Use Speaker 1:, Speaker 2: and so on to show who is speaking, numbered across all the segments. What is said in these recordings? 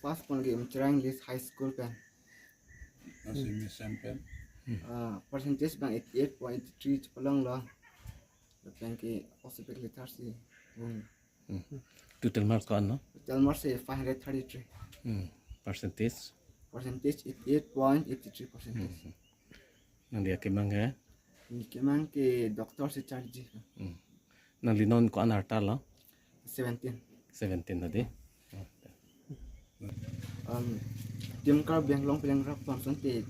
Speaker 1: first one game trying this high school pen.
Speaker 2: Masih misampen.
Speaker 1: Percentage bang 88.3 cepelong lah. Pen ke possible literacy.
Speaker 3: Total marks kan no?
Speaker 1: Total marks 533.
Speaker 3: Percentage.
Speaker 1: Percentage 88.83 percentage.
Speaker 3: Nang dia kemang ke?
Speaker 1: Kemang ke doktor si charge.
Speaker 3: Nang linon ko anarta lo?
Speaker 1: 17
Speaker 3: tadi.
Speaker 1: Tim kar biang long biang rap pamson te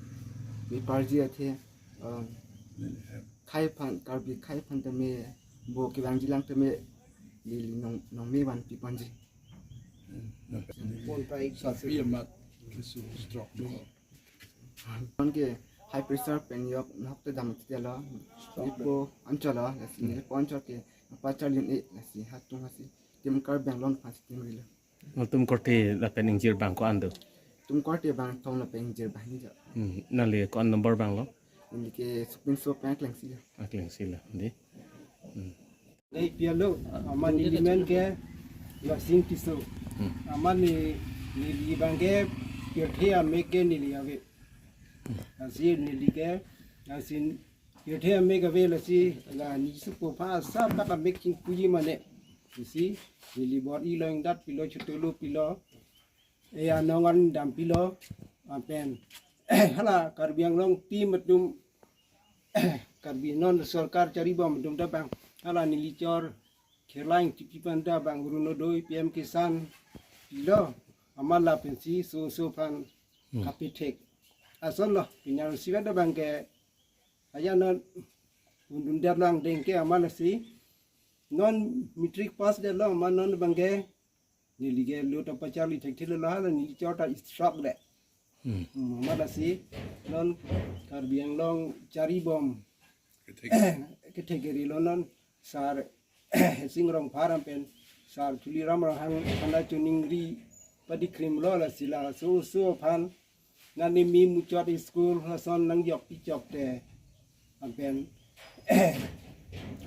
Speaker 1: bi parji athe khai phan kar bi khai phan te me bo ki bang jilang te me li nong me wan pi panji
Speaker 2: Sapi amat kesu stroke.
Speaker 1: on ke high pressure pen yok nok te dam te la ipo anchala ni poncho ke pachalin e si hatung hasi tim kar biang long pas tim rile
Speaker 3: Tum korte la pen injir bang ko ando.
Speaker 1: tum korte bang thong la pen jer bang ni ja
Speaker 3: Nang le ko number bang lo?
Speaker 1: ni ke supin so pen kleng si
Speaker 3: Akling sila di.
Speaker 4: Đây phía lâu mà ni đi men ke là sinh tí số mà ni đi bằng ke phía thế mấy cái ni đi về là gì ni đi ke là xin phía thế mấy cái về là gì là ni sức của phá sao các làm mấy kinh quý mà nè gì ni đi bỏ đi lên đất pilo chút lô pilo ya nó ngon đam pilo pen hala karbiang long tim medum karbi non sarkar cari bom medum dabang hala nilicor kerlain tikipan da bang Bruno doi PM Kisan pilo amala pensi so pan kapitek asal loh pinyal siwa da bang ke aya non undun darlang dengke amala si non matric pass de lo man non bang ke nilige lo ta pachali thekthile la hala nilicor ta struck de amala si non karbiang long cari bom kategori lo non sar singrong param pen sar tuli ram hang panda tuning ri padi krim lo la sila so pan nani mi muchot school son nang yok pi chok te pen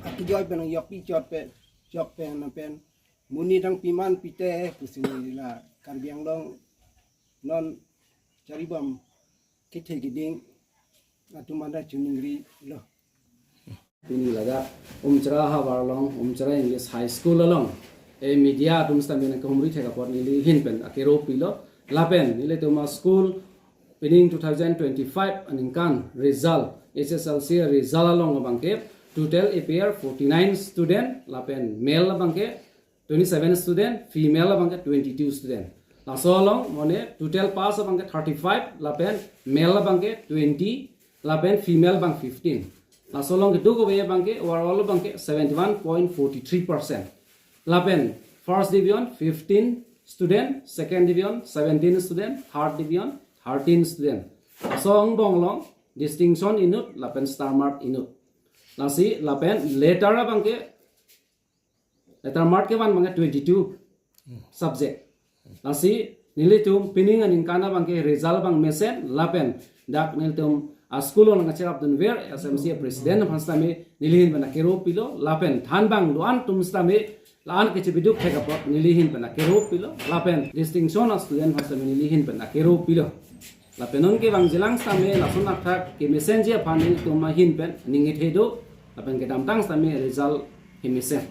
Speaker 4: aki joy pen yok pi chok pen muni dang piman pite pusini la karbiang long non cari bom kategori atumanda tuning ri lo
Speaker 5: Pini laga umcara hawarlong umcara English high school along e media tumsta mena kumri theka por nili hinpen akero pilo lapen nile tuma school pinning 2025 aningkan result SSLC result along bangke total appear 49 student lapen male bangke 27 student female bangke 22 student laso along mone total pass bangke 35 lapen male bangke 20 lapen female bang 15 Nasolong itu ko be bangke overall bangke 71.43%. Lapen first division 15 student, second division 17 student, third division 13 student. Song bonglong distinction inut lapen star mark inut. Nasi lapen letter bangke letter mark ke ban bangke 22 subject. Nasi nilitum pinning aning kana bangke result bang mesen lapen dak nilitum Askulo nga cerap dun ver SMC president hanstame nilihin bana kero pilo lapen thanbang luan tumstame laan ke chibiduk thekapot nilihin bana kero pilo lapen distinction of student hanstame nilihin bana kero pilo lapenon ke bang jilang stame lason athak ke messenger phani tumahin pen ningit hedo lapen ke damtang stame result himisen